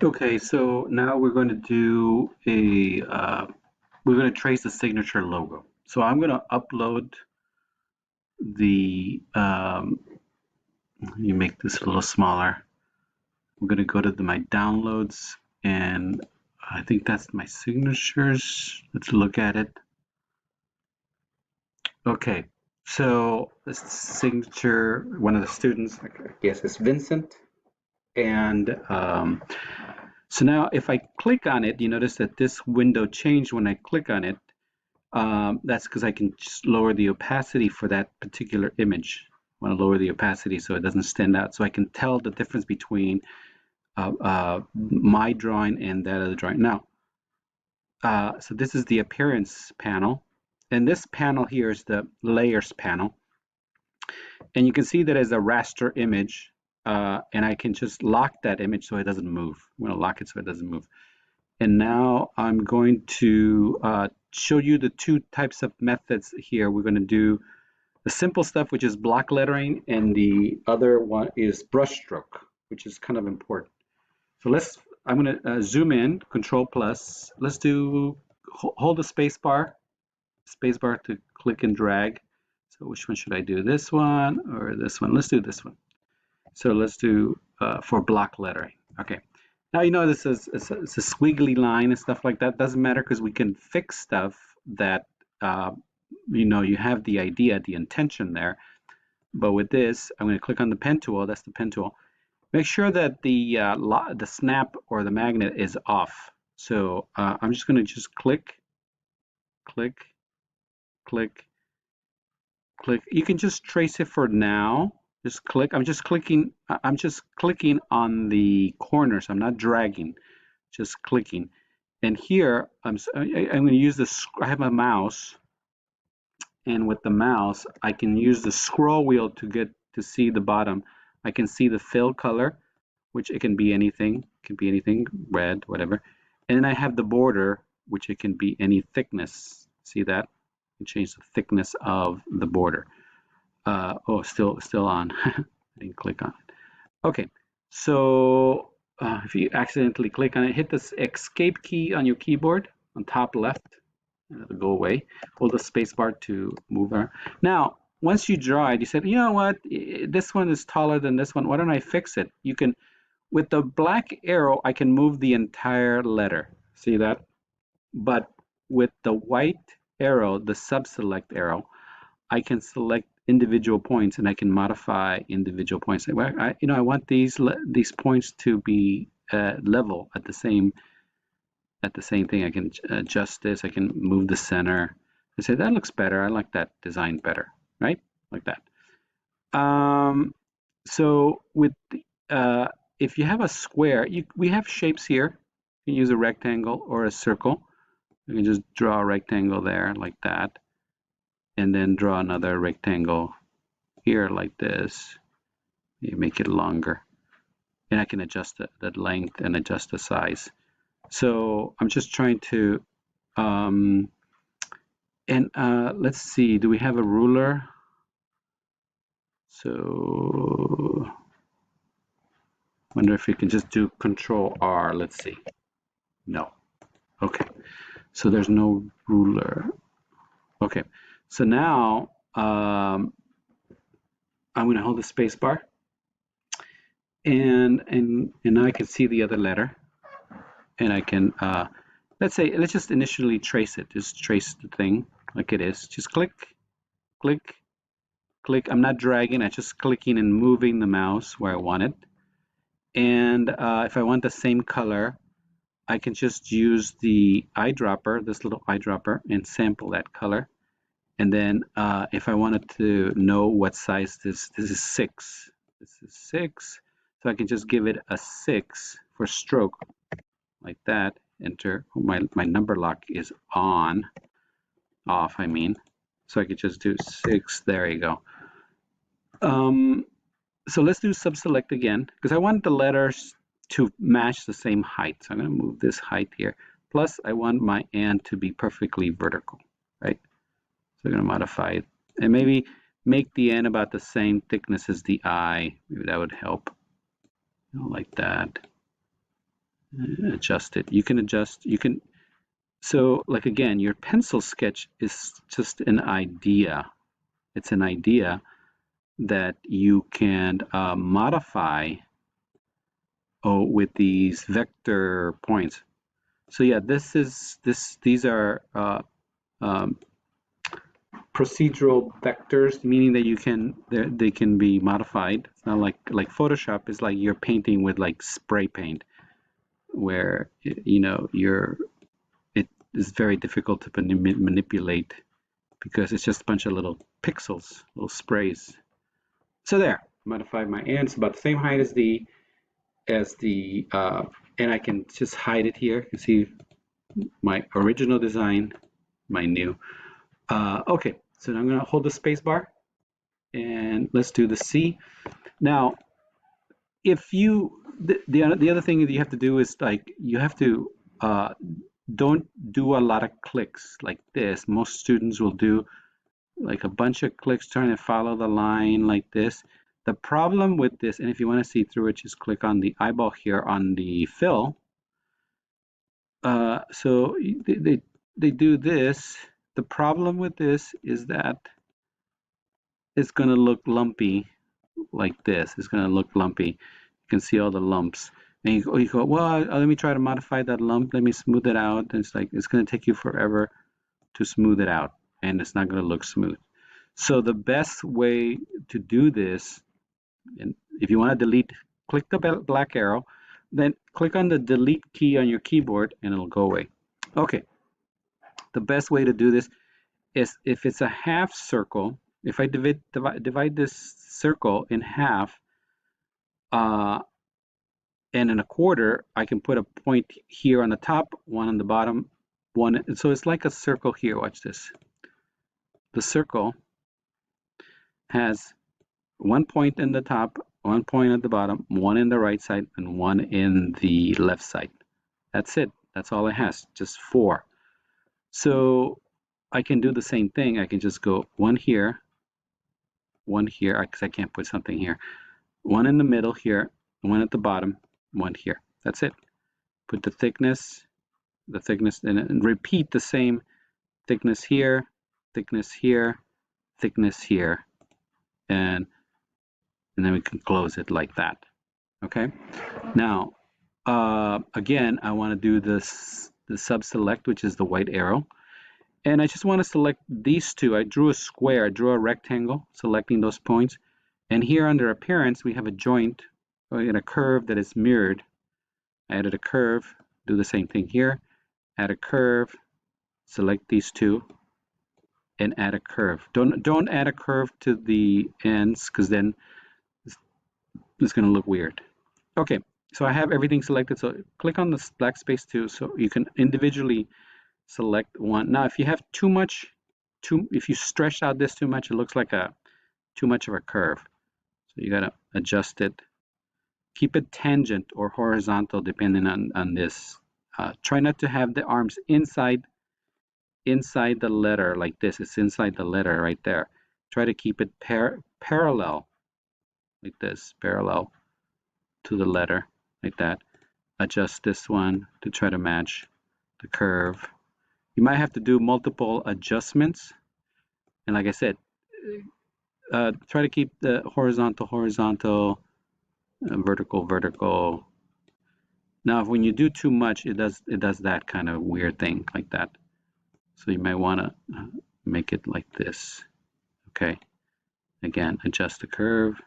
Okay, so now we're going to do we're going to trace the signature logo. So I'm going to upload you make this a little smaller. We're going to go to my downloads, and I think that's my signatures. Let's look at it. Okay, so this signature, one of the students, I guess is Vincent. And so now if I click on it, you notice that this window changed when I click on it. That's because I can just lower the opacity for that particular image. I want to lower the opacity so it doesn't stand out. So I can tell the difference between my drawing and that other drawing. Now, so this is the appearance panel. And this panel here is the layers panel. And you can see that as a raster image. And I can just lock that image so it doesn't move. I'm going to lock it so it doesn't move. And now I'm going to show you the two types of methods here. We're going to do the simple stuff, which is block lettering, and the other one is brushstroke, which is kind of important. So I'm going to zoom in, Control plus. Let's do, hold the space bar to click and drag. So which one should I do? This one or this one? Let's do this one. So let's do for block lettering. Okay. Now you know this is it's a squiggly line and stuff like that. Doesn't matter because we can fix stuff that you have the idea, the intention there. But with this, I'm going to click on the pen tool. That's the pen tool. Make sure that the snap or the magnet is off. So I'm just going to just click, click, click, click. You can just trace it for now. Just click. I'm just clicking on the corners. I'm not dragging, just clicking. And here I'm going to use this. I have a mouse, and with the mouse I can use the scroll wheel to see the bottom. I can see the fill color, which it can be anything. It can be anything, red, whatever. And then I have the border, which it can be any thickness. See that? You can change the thickness of the border. Oh, still on. I didn't click on it. Okay, so if you accidentally click on it, hit the escape key on your keyboard on top left, and it'll go away. Hold the space bar to move around. Now, once you draw it, you said, you know what, this one is taller than this one. Why don't I fix it? You can, with the black arrow, I can move the entire letter. See that? But with the white arrow, the sub-select arrow, I can select individual points and I can modify individual points. I want these points to be level at the same thing. I can adjust this. I can move the center. I say that looks better. I like that design better, right? Like that. So with if you have a square, we have shapes here. You can use a rectangle or a circle. You can just draw a rectangle there like that, and then draw another rectangle here like this. You make it longer, and I can adjust the length and adjust the size. So I'm just trying to let's see, do we have a ruler? So wonder if we can just do Control R. Let's see. No. Okay. So there's no ruler. Okay. So now I'm going to hold the space bar, and now I can see the other letter, and I can let's just initially trace it. Just trace the thing like it is. Just click, click, click. I'm not dragging. I'm just clicking and moving the mouse where I want it. And if I want the same color, I can just use the eyedropper, this little eyedropper, and sample that color. And then if I wanted to know what size this is 6. This is 6. So I can just give it a 6 for stroke, like that. Enter. My number lock is on, off, I mean. So I could just do 6. There you go. So let's do subselect again, because I want the letters to match the same height. So I'm going to move this height here. Plus, I want my and to be perfectly vertical, right? So I'm going to modify it. And maybe make the N about the same thickness as the I. Maybe that would help. Like that. adjust it. You can adjust, so like again, your pencil sketch is just an idea. It's an idea that you can modify with these vector points. So yeah, these are procedural vectors, meaning that they can be modified. It's not like Photoshop is like you're painting with like spray paint, where it is very difficult to manipulate because it's just a bunch of little pixels, little sprays. So there, modified my ends about the same height as the and I can just hide it here. You can see my original design, my new. Okay, so now I'm going to hold the space bar and let's do the C. Now, if you, the other thing that you have to do is like, you have to, don't do a lot of clicks like this. Most students will do like a bunch of clicks trying to follow the line like this. The problem with this, and if you want to see through it, just click on the eyeball here on the fill. So they do this. The problem with this is that it's going to look lumpy like this. It's going to look lumpy. You can see all the lumps. And you go, well, let me try to modify that lump. Let me smooth it out. And it's like, it's going to take you forever to smooth it out. And it's not going to look smooth. So the best way to do this, and if you want to delete, click the black arrow, then click on the delete key on your keyboard and it'll go away. Okay. The best way to do this is if it's a half circle, if I divide this circle in half and in a quarter, I can put a point here on the top, one on the bottom, one. So it's like a circle here. Watch this. The circle has one point in the top, one point at the bottom, one in the right side, and one in the left side. That's it. That's all it has, just 4. So I can do the same thing. I can just go one here, because I can't put something here. One in the middle here, one at the bottom, one here. That's it. Put the thickness in it, and repeat the same thickness here, thickness here, thickness here, and then we can close it like that. Okay. Now, again, I want to do this, the sub select, which is the white arrow. And I just want to select these two. I drew a square, I drew a rectangle, selecting those points. And here under appearance, we have a joint, and a curve that is mirrored. I added a curve, do the same thing here. Add a curve, select these two, and add a curve. Don't add a curve to the ends, because then it's going to look weird. Okay, so I have everything selected. So click on the black space too, so you can individually select one. Now, if you have too much, if you stretch out this too much, it looks like too much of a curve. So you gotta adjust it. Keep it tangent or horizontal depending on this. Try not to have the arms inside the letter like this. It's inside the letter right there. Try to keep it parallel like this, parallel to the letter like that. Adjust this one to try to match the curve. You might have to do multiple adjustments. And like I said, try to keep the horizontal, vertical. Now, when you do too much, it does that kind of weird thing like that. So you might want to make it like this. Okay. Again, adjust the curve.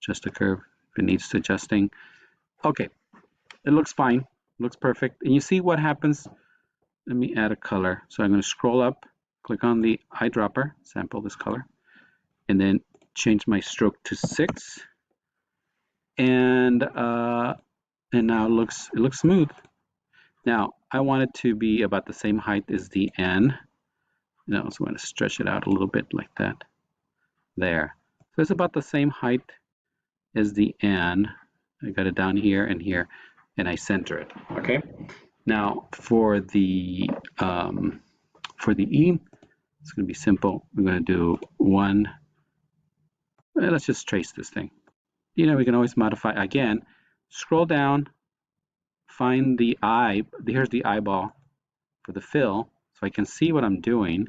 Adjust the curve if it needs to adjusting. Okay. It looks fine. It looks perfect. And you see what happens. Let me add a color. So I'm going to scroll up, click on the eyedropper, sample this color, and then change my stroke to 6. And now it looks smooth. Now I want it to be about the same height as the N. So I'm going to stretch it out a little bit like that. There. So it's about the same height as the N. I got it down here and here, and I center it. Okay. Now for the E, it's going to be simple. We're going to do 1. Let's just trace this thing. We can always modify again. Scroll down find the eye. Here's the eyeball for the fill, so I can see what I'm doing.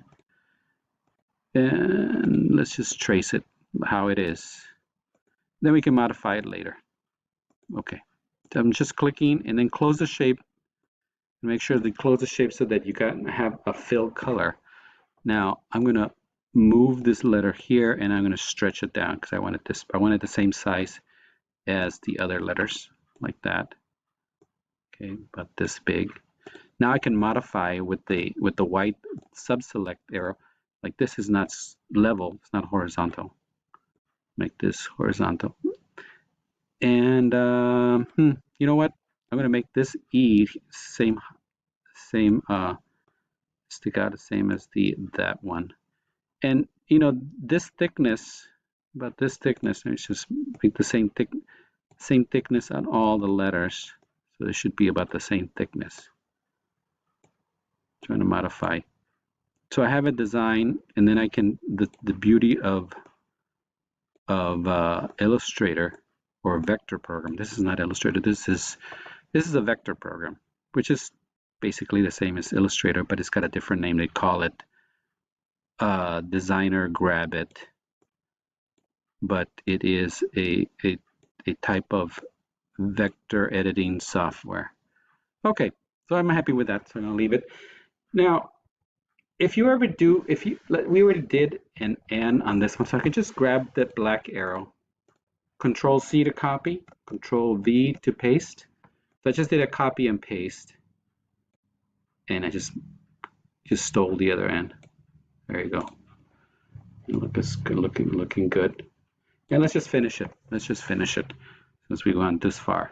And let's just trace it how it is. Then we can modify it later. Okay, so I'm just clicking and then close the shape. Make sure to close the shape so that you can have a fill color. Now I'm going to move this letter here and I'm going to stretch it down because I wanted the same size as the other letters, like that. Okay, about this big. Now I can modify with the white subselect arrow. Like this is not level, it's not horizontal. Make this horizontal. And you know what? I'm going to make this E same stick out the same as that one. And you know, this thickness, about this thickness, let's just make the same thickness on all the letters. So they should be about the same thickness. Trying to modify. So I have a design, and then I can the beauty of Illustrator or vector program. This is not Illustrator. This is a vector program, which is basically the same as Illustrator, but it's got a different name. They call it Designer Grab It, but it is a type of vector editing software. Okay, so I'm happy with that, so I'm gonna leave it. Now, if you we already did an N on this one, so I can just grab that black arrow, Control C to copy, Control V to paste. So I just did a copy and paste, and I just stole the other end. There you go. Look, it's looking good. And let's just finish it. Let's just finish it since we went this far.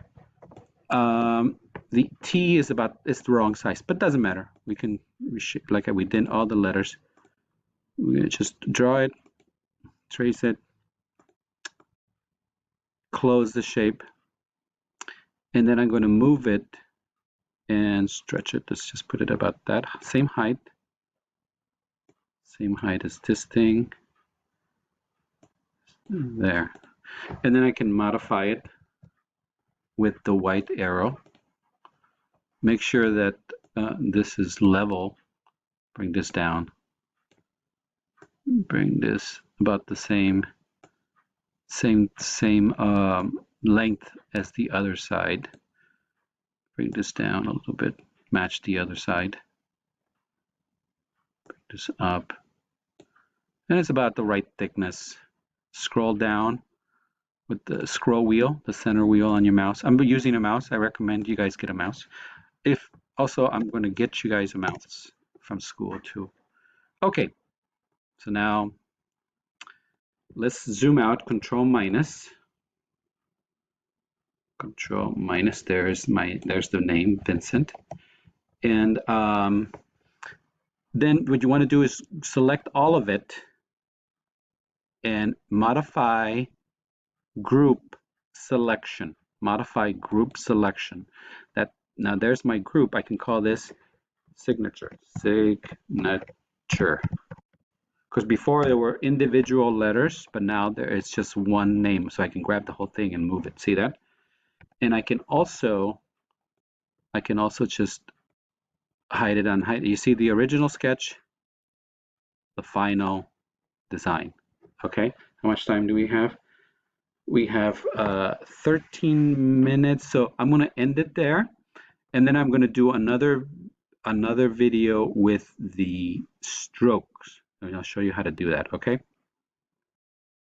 The T is it's the wrong size, but doesn't matter. We can like we did all the letters. We're gonna just draw it, trace it, close the shape, and then I'm going to move it and stretch it. Let's just put it about that same height as this thing there, and then I can modify it with the white arrow. Make sure that this is level. Bring this down. Bring this about the same length as the other side. Bring this down a little bit. Match the other side. Bring this up. And it's about the right thickness. Scroll down with the scroll wheel, the center wheel on your mouse. I'm using a mouse. I recommend you guys get a mouse. Also, I'm going to get you guys a mouse from school too. Okay, so now let's zoom out. Control minus. Control minus. There's the name, Vincent. And then what you want to do is select all of it and modify group selection. Modify group selection. Now there's my group. I can call this signature. Signature. Because before there were individual letters, but now there is just one name. So I can grab the whole thing and move it. See that? And I can also just hide it on hide. You see the original sketch, the final design. Okay, how much time do we have? We have 13 minutes, so I'm going to end it there, and then I'm going to do another video with the strokes, and I'll show you how to do that. Okay.